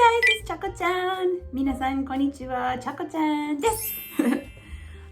guys, it's Chako-chan. 皆さんこんにちは、Chako-chan です。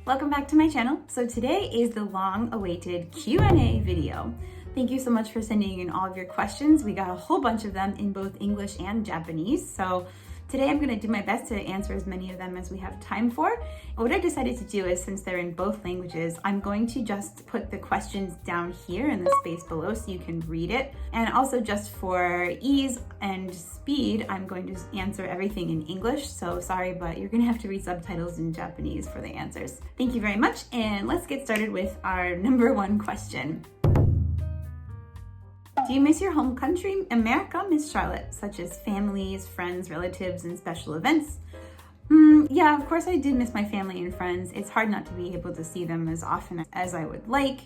Welcome back to my channel. So today is the long-awaited Q&A video. Thank you so much for sending in all of your questions. We got a whole bunch of them in both English and Japanese. So today I'm going to do my best to answer as many of them as we have time for. What I decided to do is, since they're in both languages, I'm going to just put the questions down here in the space below so you can read it. And also, just for ease and speed, I'm going to answer everything in English. So sorry, but you're going to have to read subtitles in Japanese for the answers. Thank you very much. And let's get started with our number one question. Do you miss your home country, America, Miss Charlotte, such as families, friends, relatives, and special events? Yeah, of course I did miss my family and friends. It's hard not to be able to see them as often as I would like.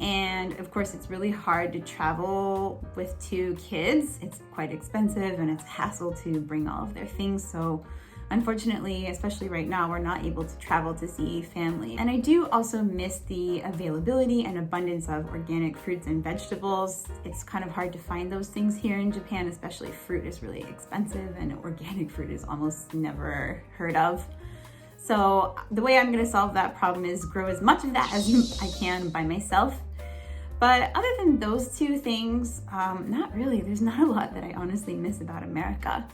And of course, it's really hard to travel with two kids. It's quite expensive and it's a hassle to bring all of their things. So unfortunately, especially right now, we're not able to travel to see family. And I do also miss the availability and abundance of organic fruits and vegetables. It's kind of hard to find those things here in Japan, especially fruit is really expensive and organic fruit is almost never heard of. So the way I'm going to solve that problem is grow as much of that as I can by myself. But other than those two things, not really. There's not a lot that I honestly miss about America.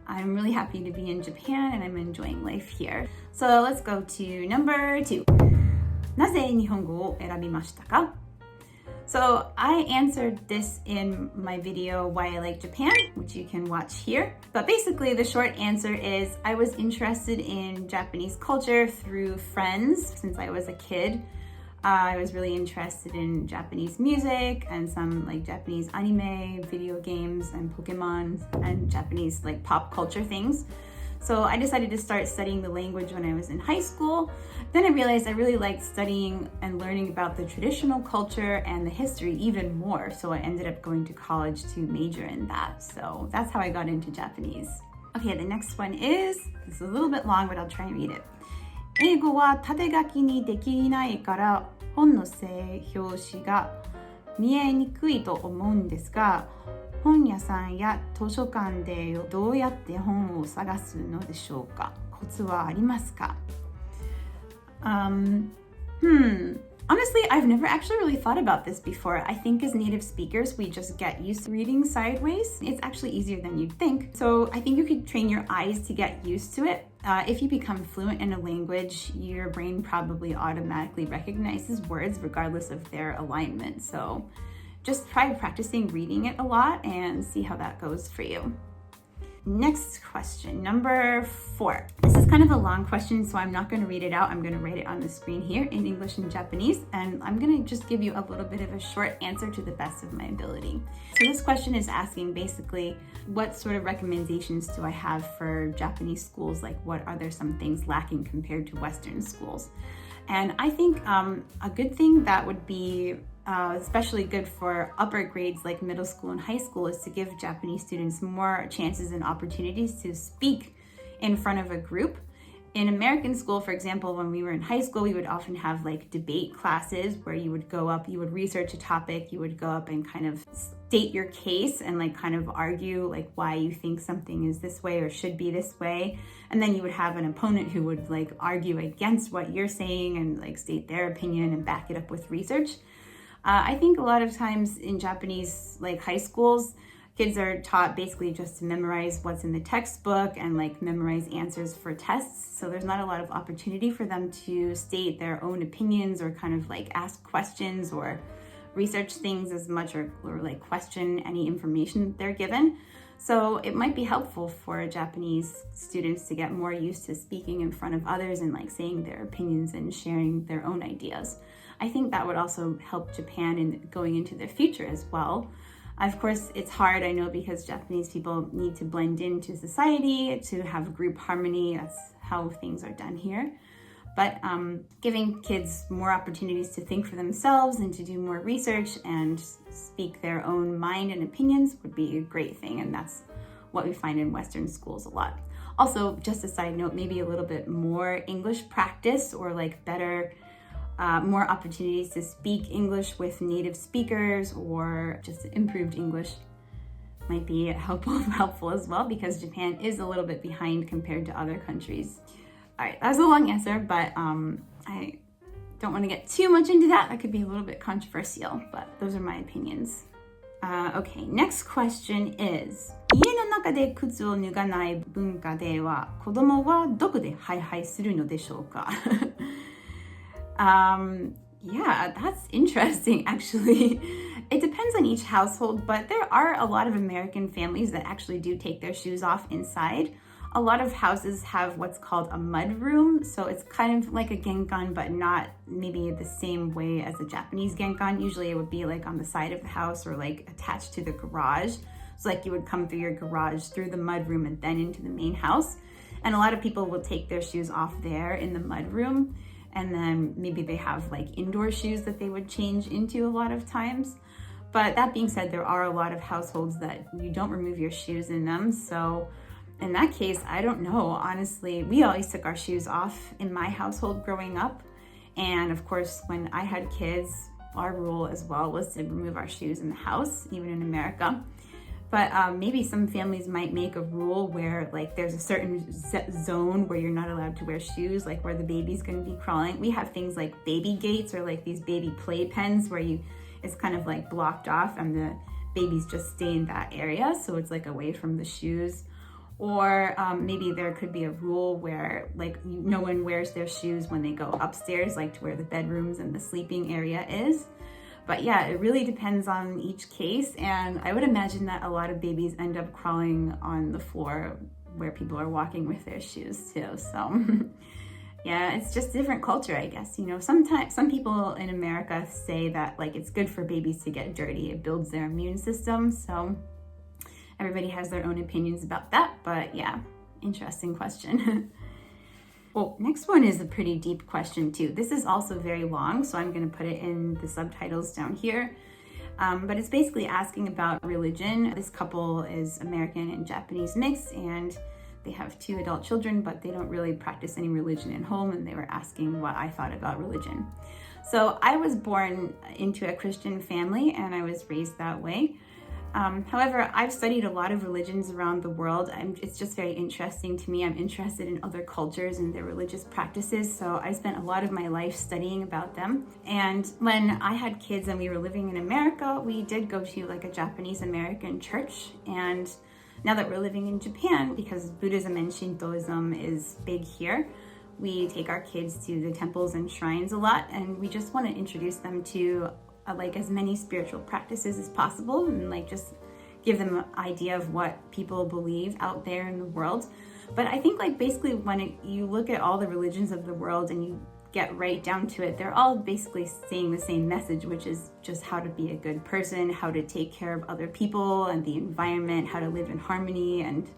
I'm really happy to be in Japan and I'm enjoying life here. So let's go to number 2. なぜ日本語を選びましたか? So I answered this in my video Why I Like Japan, which you can watch here. But basically the short answer is I was interested in Japanese culture through friends since I was a kid. I was really interested in Japanese music and some like Japanese anime, video games, and Pokemon and Japanese like pop culture things. So I decided to start studying the language when I was in high school. Then I realized I really liked studying and learning about the traditional culture and the history even more. So I ended up going to college to major in that. So that's how I got into Japanese. Okay, the next one is, this is a little bit long, but I'll try and read it. 英語は縦書きにできないから本の背表紙が見えにくいと思うんですが、本屋さんや図書館でどうやって本を探すのでしょうか? コツはありますか? Honestly, I've never actually really thought about this before. I think as native speakers, we just get used to reading sideways. It's actually easier than you'd think. So I think you could train your eyes to get used to it. If you become fluent in a language, your brain probably automatically recognizes words regardless of their alignment. So just try practicing reading it a lot and see how that goes for you. Next question, number 4. This is kind of a long question, so I'm not going to read it out. I'm going to write it on the screen here in English and Japanese, and I'm going to just give you a little bit of a short answer to the best of my ability. So this question is asking basically, what sort of recommendations do I have for Japanese schools? Like, what are there some things lacking compared to Western schools? And I think a good thing that would be especially good for upper grades like middle school and high school is to give Japanese students more chances and opportunities to speak in front of a group. In American school, for example, when we were in high school, we would often have like debate classes where you would go up, you would research a topic, you would go up and kind of state your case and like kind of argue like why you think something is this way or should be this way. And then you would have an opponent who would like argue against what you're saying and like state their opinion and back it up with research. I think a lot of times in Japanese like high schools, kids are taught basically just to memorize what's in the textbook and like memorize answers for tests. So there's not a lot of opportunity for them to state their own opinions or kind of like ask questions or research things as much or like question any information they're given. So it might be helpful for Japanese students to get more used to speaking in front of others and like saying their opinions and sharing their own ideas. I think that would also help Japan in going into the future as well. Of course, it's hard, I know, because Japanese people need to blend into society, to have group harmony. That's how things are done here. But giving kids more opportunities to think for themselves and to do more research and speak their own mind and opinions would be a great thing. And that's what we find in Western schools a lot. Also, just a side note, maybe a little bit more English practice or like better more opportunities to speak English with native speakers or just improved English might be helpful as well, because Japan is a little bit behind compared to other countries. All right, that was a long answer, but I don't want to get too much into that. That could be a little bit controversial, but those are my opinions. Okay, next question is 家の中で靴を脱がない文化では子供はどこでハイハイするのでしょうかYeah, that's interesting, actually. It depends on each household, but there are a lot of American families that actually do take their shoes off inside. A lot of houses have what's called a mud room, so it's kind of like a genkan, but not maybe the same way as a Japanese genkan. Usually it would be like on the side of the house or like attached to the garage. So like you would come through your garage, through the mud room, and then into the main house. And a lot of people will take their shoes off there in the mud room. And then maybe they have like indoor shoes that they would change into a lot of times. But that being said, there are a lot of households that you don't remove your shoes in them. So in that case, I don't know. Honestly, we always took our shoes off in my household growing up. And of course, when I had kids, our rule as well was to remove our shoes in the house, even in America. But maybe some families might make a rule where like there's a certain zone where you're not allowed to wear shoes, like where the baby's going to be crawling. We have things like baby gates or like these baby play pens where it's kind of like blocked off and the babies just stay in that area. So it's like away from the shoes. Or maybe there could be a rule where like no one wears their shoes when they go upstairs, like to where the bedrooms and the sleeping area is. But yeah, it really depends on each case. And I would imagine that a lot of babies end up crawling on the floor where people are walking with their shoes too. So yeah, it's just different culture, I guess. You know, sometimes some people in America say that like it's good for babies to get dirty. It builds their immune system. So everybody has their own opinions about that. But yeah, interesting question. Well, next one is a pretty deep question too. This is also very long, so I'm going to put it in the subtitles down here. But it's basically asking about religion. This couple is American and Japanese mix, and they have 2 adult children, but they don't really practice any religion at home, and they were asking what I thought about religion. So I was born into a Christian family, and I was raised that way. However, I've studied a lot of religions around the world. It's just very interesting to me. I'm interested in other cultures and their religious practices, so I spent a lot of my life studying about them. And when I had kids and we were living in America, we did go to like a Japanese American church. And now that we're living in Japan, because Buddhism and Shintoism is big here, we take our kids to the temples and shrines a lot, and we just want to introduce them to like as many spiritual practices as possible, and like just give them an idea of what people believe out there in the world. But I think like basically when you look at all the religions of the world and you get right down to it, they're all basically saying the same message, which is just how to be a good person, how to take care of other people and the environment, how to live in harmony and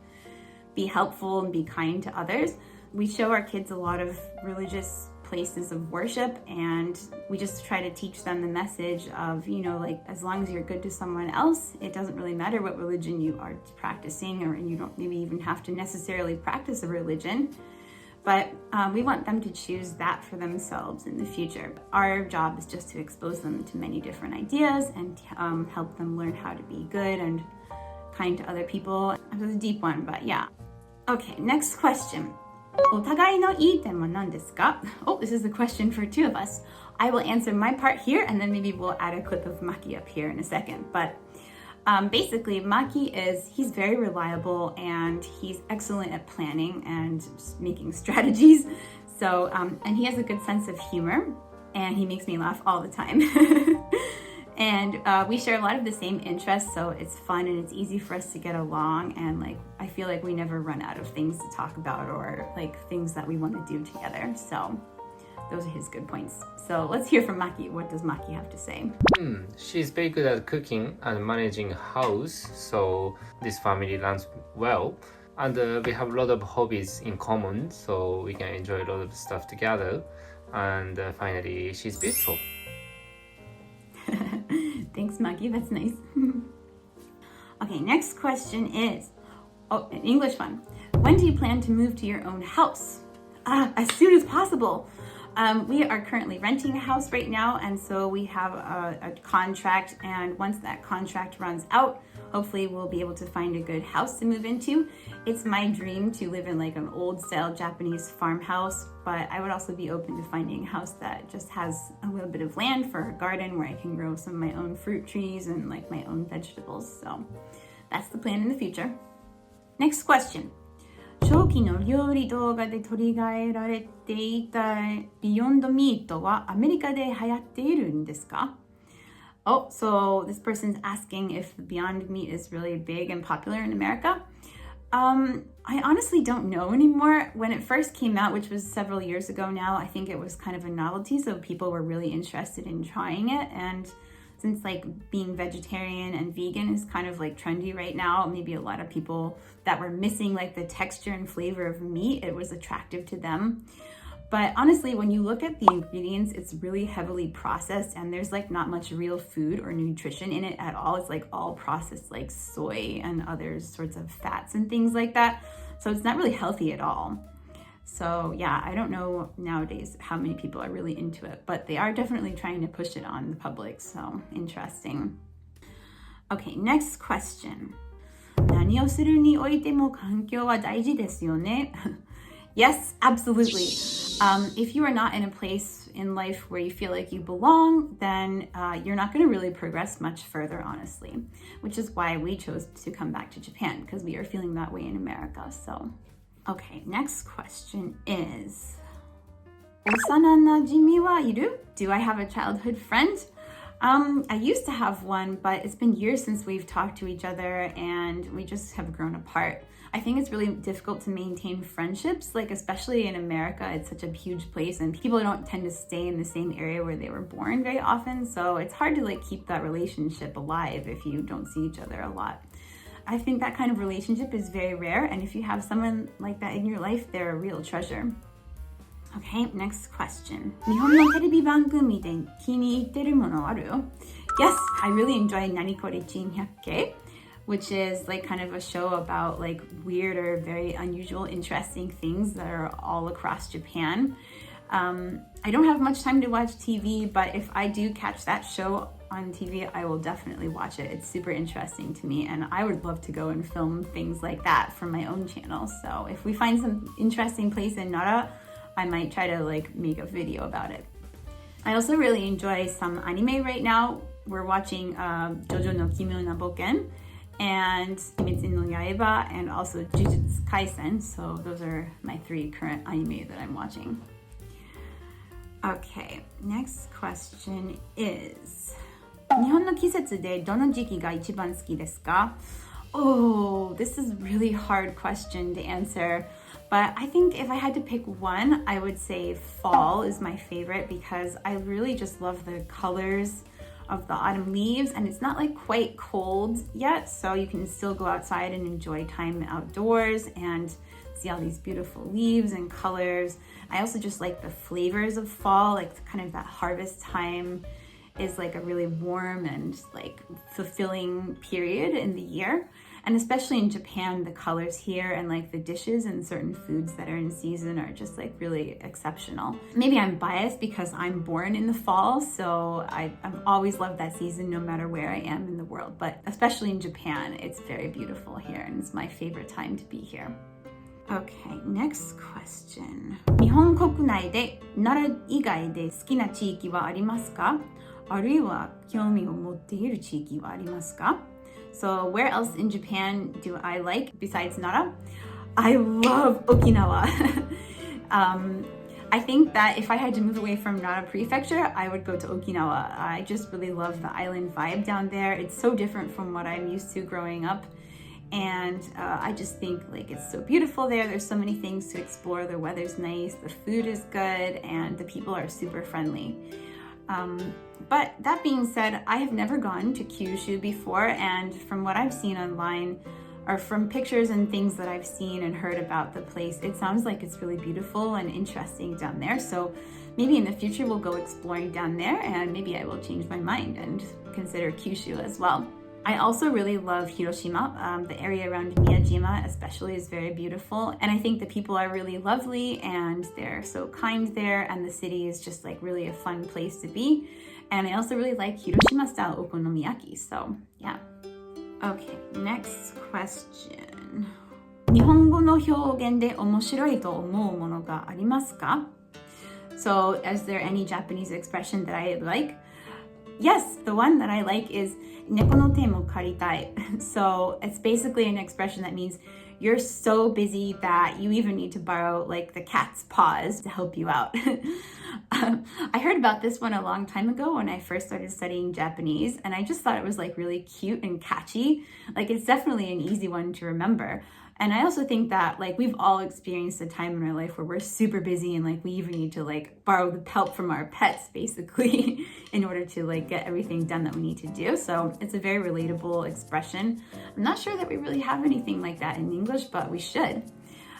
be helpful and be kind to others. We show our kids a lot of religious places of worship, and we just try to teach them the message of, you know, like as long as you're good to someone else, it doesn't really matter what religion you are practicing, or you don't maybe even have to necessarily practice a religion, but we want them to choose that for themselves in the future. Our job is just to expose them to many different ideas and help them learn how to be good and kind to other people. It was a deep one, but yeah. Okay, next question. お互いのいい点は何ですか? Oh, this is the question for 2 of us. I will answer my part here, and then maybe we'll add a clip of Maki up here in a second. But basically, Maki he's very reliable, and he's excellent at planning and making strategies. So, and he has a good sense of humor, and he makes me laugh all the time. And we share a lot of the same interests, so it's fun and it's easy for us to get along, and like I feel like we never run out of things to talk about or like things that we want to do together. So those are his good points. So let's hear from Maki. What does Maki have to say? She's very good at cooking and managing a house, so this family runs well. And we have a lot of hobbies in common, so we can enjoy a lot of stuff together. And finally, she's beautiful. Thanks, Maki. That's nice. Okay, next question is, an English one. When do you plan to move to your own house? As soon as possible. We are currently renting a house right now, and so we have a contract, and once that contract runs out, hopefully we'll be able to find a good house to move into. It's my dream to live in like an old style Japanese farmhouse, but I would also be open to finding a house that just has a little bit of land for a garden where I can grow some of my own fruit trees and like my own vegetables. So that's the plan in the future. Next question. 長期の料理動画で取り上げられていたビヨンドミートはアメリカで流行っているんですか? Oh, so this person's asking if the Beyond Meat is really big and popular in America. I honestly don't know anymore. When it first came out, which was several years ago now, I think it was kind of a novelty, so people were really interested in trying it. And since like being vegetarian and vegan is kind of like trendy right now, maybe a lot of people that were missing like the texture and flavor of meat, it was attractive to them. But honestly, when you look at the ingredients, it's really heavily processed and there's like not much real food or nutrition in it at all. It's like all processed like soy and other sorts of fats and things like that. So it's not really healthy at all. So yeah, I don't know nowadays how many people are really into it, but they are definitely trying to push it on the public. So interesting. Okay, next question. 何をするにおいても環境は大事ですよね? Yes, absolutely. If you are not in a place in life where you feel like you belong, then you're not going to really progress much further, honestly, which is why we chose to come back to Japan, because we are feeling that way in America. So, okay, next question is, 幼馴染みはいる? Do I have a childhood friend? I used to have one, but it's been years since we've talked to each other and we just have grown apart. I think it's really difficult to maintain friendships, like especially in America, it's such a huge place and people don't tend to stay in the same area where they were born very often. So it's hard to like keep that relationship alive if you don't see each other a lot. I think that kind of relationship is very rare. And if you have someone like that in your life, they're a real treasure. Okay, next question. 日本のテレビ番組で気に入ってるものある? Yes, I really enjoy 何これ珍百景, which is like kind of a show about like weird or very unusual, interesting things that are all across Japan. I don't have much time to watch TV, but if I do catch that show on TV, I will definitely watch it. It's super interesting to me, and I would love to go and film things like that for my own channel. So if we find some interesting place in Nara, I might try to like make a video about it. I also really enjoy some anime right now. We're watching JoJo no Kimyo na Boken and Kimetsu no Yaiba and also Jujutsu Kaisen. So those are my 3 current anime that I'm watching. Okay, next question is, 日本の季節でどの時期が一番好きですか? Oh, this is a really hard question to answer. But I think if I had to pick one, I would say fall is my favorite because I really just love the colors of the autumn leaves and it's not like quite cold yet, so you can still go outside and enjoy time outdoors and see all these beautiful leaves and colors. I also just like the flavors of fall, like kind of that harvest time is like a really warm and like fulfilling period in the year. And especially in Japan, the colors here and like the dishes and certain foods that are in season are just like really exceptional. Maybe I'm biased because I'm born in the fall, so I've always loved that season no matter where I am in the world. But especially in Japan, it's very beautiful here and it's my favorite time to be here. Okay, next question. 日本国内で奈良以外で好きな地域はありますか? あるいは興味を持っている地域はありますか? So where else in Japan do I like besides Nara? I love Okinawa. I think that if I had to move away from Nara Prefecture, I would go to Okinawa. I just really love the island vibe down there. It's so different from what I'm used to growing up. And I just think like it's so beautiful there. There's so many things to explore. The weather's nice, the food is good, and the people are super friendly. But that being said, I have never gone to Kyushu before, and from what I've seen online, or from pictures and things that I've seen and heard about the place, it sounds like it's really beautiful and interesting down there. So maybe in the future we'll go exploring down there, and maybe I will change my mind and consider Kyushu as well. I also really love Hiroshima. The area around Miyajima especially is very beautiful. And I think the people are really lovely and they're so kind there. And the city is just like really a fun place to be. And I also really like Hiroshima style okonomiyaki. So yeah. Okay, next question. 日本語の表現で面白いと思うものがありますか? So, is there any Japanese expression that I like? Yes, the one that I like is 猫の手も借りたい. So, it's basically an expression that means you're so busy that you even need to borrow like the cat's paws to help you out. I heard about this one a long time ago when I first started studying Japanese, and I just thought it was like really cute and catchy. Like, it's definitely an easy one to remember. And I also think that like we've all experienced a time in our life where we're super busy and like we even need to like borrow the help from our pets basically in order to like get everything done that we need to do. So it's a very relatable expression. I'm not sure that we really have anything like that in English, but we should.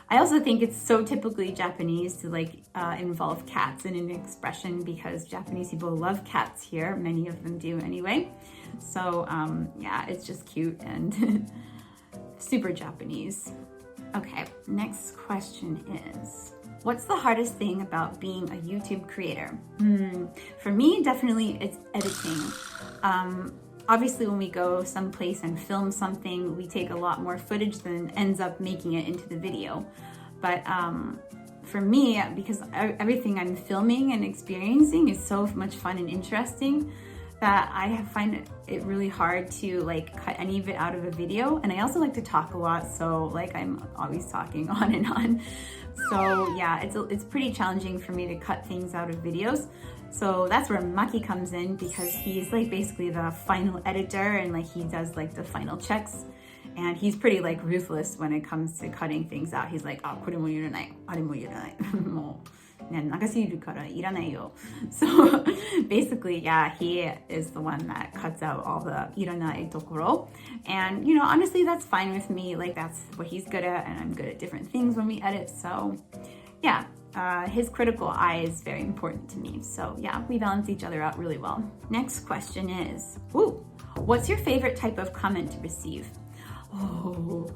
I also think it's so typically Japanese to like involve cats in an expression because Japanese people love cats here. Many of them do anyway. So yeah, it's just cute and super Japanese. Okay, next question is, what's the hardest thing about being a YouTube creator? For me, definitely it's editing. Obviously, when we go someplace and film something, we take a lot more footage than ends up making it into the video. But for me, because everything I'm filming and experiencing is so much fun and interesting, that I find it really hard to like cut any of it out of a video. And I also like to talk a lot, so like I'm always talking on and on. So yeah, it's pretty challenging for me to cut things out of videos. So that's where Maki comes in because he's like basically the final editor and like he does like the final checks. And he's pretty like ruthless when it comes to cutting things out. He's like, oh, これもいらない、あれもいらない。もうね、長すぎるからいらないよ。So basically, yeah, he is the one that cuts out all the いらないところ. And you know, honestly, that's fine with me. Like that's what he's good at, and I'm good at different things when we edit. So yeah, his critical eye is very important to me. So yeah, we balance each other out really well. Next question is, what's your favorite type of comment to receive? Oh,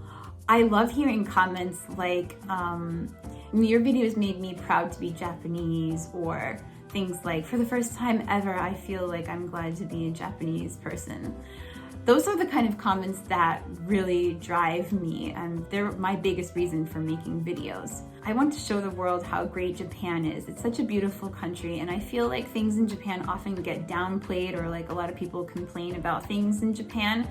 I love hearing comments like, your videos made me proud to be Japanese, or things like, for the first time ever, I feel like I'm glad to be a Japanese person. Those are the kind of comments that really drive me, and they're my biggest reason for making videos. I want to show the world how great Japan is. It's such a beautiful country, and I feel like things in Japan often get downplayed, or like a lot of people complain about things in Japan.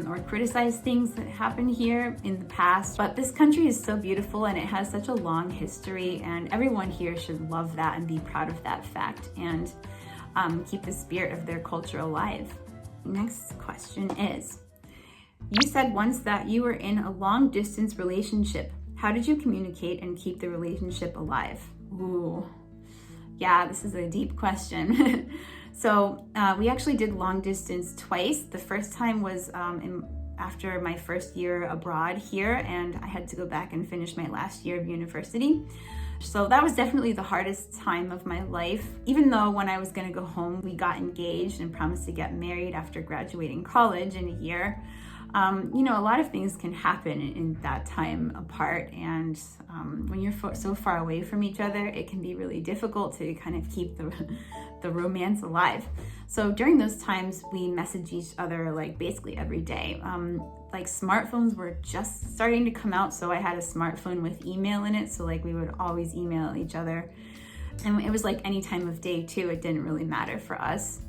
Or criticize things that happened here in the past. But this country is so beautiful and it has such a long history, and everyone here should love that and be proud of that fact and keep the spirit of their culture alive. Next question is, you said once that you were in a long distance relationship. How did you communicate and keep the relationship alive? Ooh, yeah, this is a deep question. So we actually did long distance twice. The first time was after my first year abroad here, and I had to go back and finish my last year of university. So that was definitely the hardest time of my life. Even though when I was gonna go home, we got engaged and promised to get married after graduating college in a year. You know, a lot of things can happen in that time apart, and when you're so far away from each other, it can be really difficult to kind of keep the romance alive. So during those times, we messaged each other like basically every day. Like smartphones were just starting to come out, so I had a smartphone with email in it, so like we would always email each other. And it was like any time of day too, it didn't really matter for us.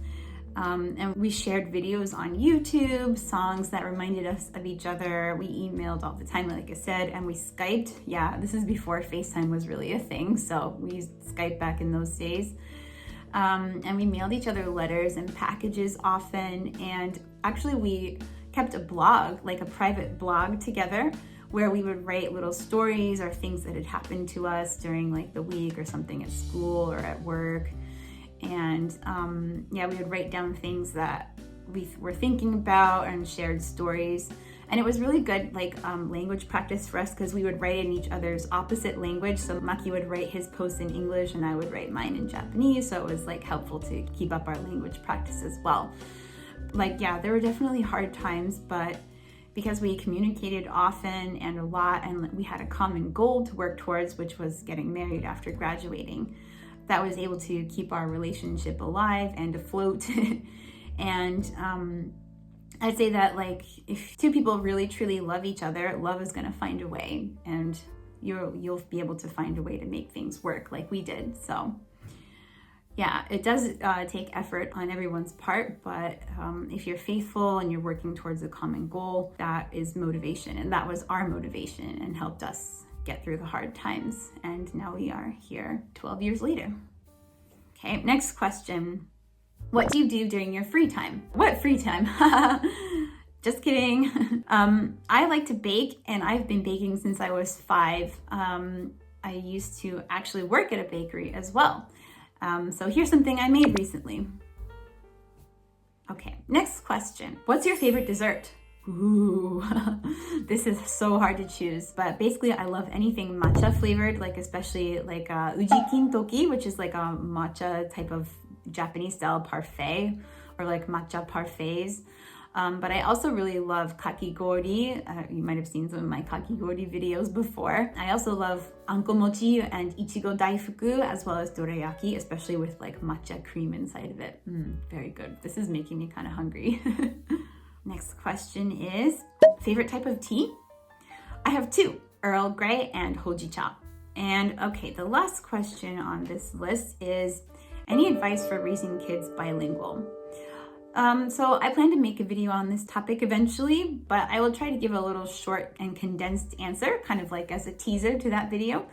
And we shared videos on YouTube, songs that reminded us of each other. We emailed all the time, like I said, and we Skyped. Yeah, this is before FaceTime was really a thing, so we used Skype back in those days. And we mailed each other letters and packages often, and actually we kept a blog, like a private blog together, where we would write little stories or things that had happened to us during like the week or something at school or at work. And yeah, we would write down things that we were thinking about and shared stories. And it was really good, like language practice for us, because we would write in each other's opposite language. So Maki would write his posts in English and I would write mine in Japanese. So it was like helpful to keep up our language practice as well. there were definitely hard times, but because we communicated often and a lot, and we had a common goal to work towards, which was getting married after graduating, that was able to keep our relationship alive and afloat. And I'd say that if two people really truly love each other, love is going to find a way, and you'll be able to find a way to make things work like we did. So yeah, it does take effort on everyone's part, but if you're faithful and you're working towards a common goal, that is motivation. And that was our motivation and helped us get through the hard times. And now we are here 12 years later. Okay, next question. What do you do during your free time? What free time? Just kidding. I like to bake, and I've been baking since I was 5. I used to actually work at a bakery as well. So here's something I made recently. Okay, next question. What's your favorite dessert? Ooh, this is so hard to choose, but basically I love anything matcha flavored, especially ujikin toki, which is like a matcha type of Japanese style parfait, or matcha parfaits. But I also really love kakigori. You might have seen some of my kakigori videos before. I also love ankomochi and ichigo daifuku, as well as dorayaki, especially with matcha cream inside of it. Very good. This is making me kind of hungry. Next question is, favorite type of tea? I have 2, Earl Grey and Hojicha. And okay, the last question on this list is, any advice for raising kids bilingual? So I plan to make a video on this topic eventually, but I will try to give a little short and condensed answer, kind of as a teaser to that video.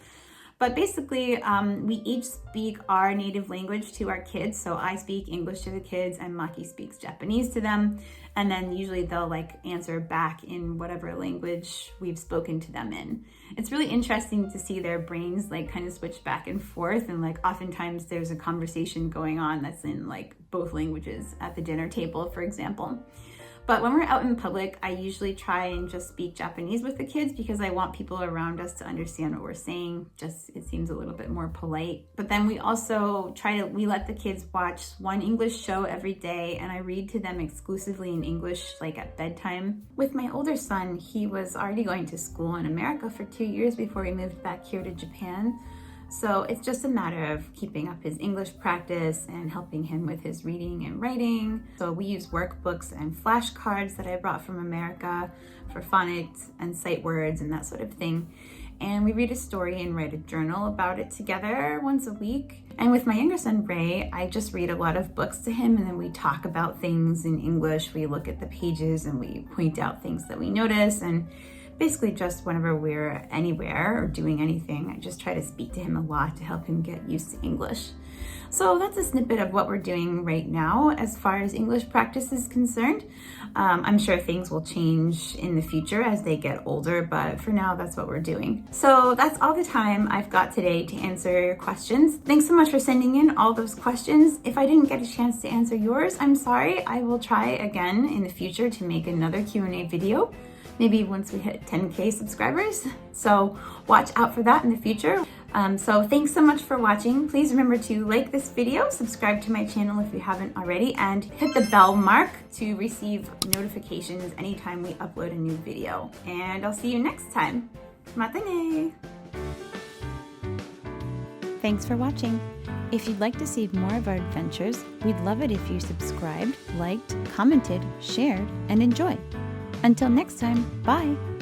But basically, we each speak our native language to our kids. So I speak English to the kids and Maki speaks Japanese to them. And then usually they'll answer back in whatever language we've spoken to them in. It's really interesting to see their brains kind of switch back and forth. And oftentimes there's a conversation going on that's in both languages at the dinner table, for example. But when we're out in public, I usually try and just speak Japanese with the kids because I want people around us to understand what we're saying. Just, it seems a little bit more polite. But then we also we let the kids watch one English show every day, and I read to them exclusively in English, at bedtime. With my older son, he was already going to school in America for 2 years before we moved back here to Japan. So it's just a matter of keeping up his English practice and helping him with his reading and writing. So we use workbooks and flashcards that I brought from America for phonics and sight words and that sort of thing. And we read a story and write a journal about it together once a week. And with my younger son, Ray, I just read a lot of books to him, and then we talk about things in English. We look at the pages and we point out things that we notice, and basically just whenever we're anywhere or doing anything, I just try to speak to him a lot to help him get used to English. So that's a snippet of what we're doing right now as far as English practice is concerned. I'm sure things will change in the future as they get older, but for now, that's what we're doing. So that's all the time I've got today to answer your questions. Thanks so much for sending in all those questions. If I didn't get a chance to answer yours, I'm sorry. I will try again in the future to make another Q&A video. Maybe once we hit 10K subscribers. So watch out for that in the future. So thanks so much for watching. Please remember to like this video, subscribe to my channel if you haven't already, and hit the bell mark to receive notifications anytime we upload a new video. And I'll see you next time. Mata ne! Thanks for watching. If you'd like to see more of our adventures, we'd love it if you subscribed, liked, commented, shared, and enjoyed. Until next time, bye!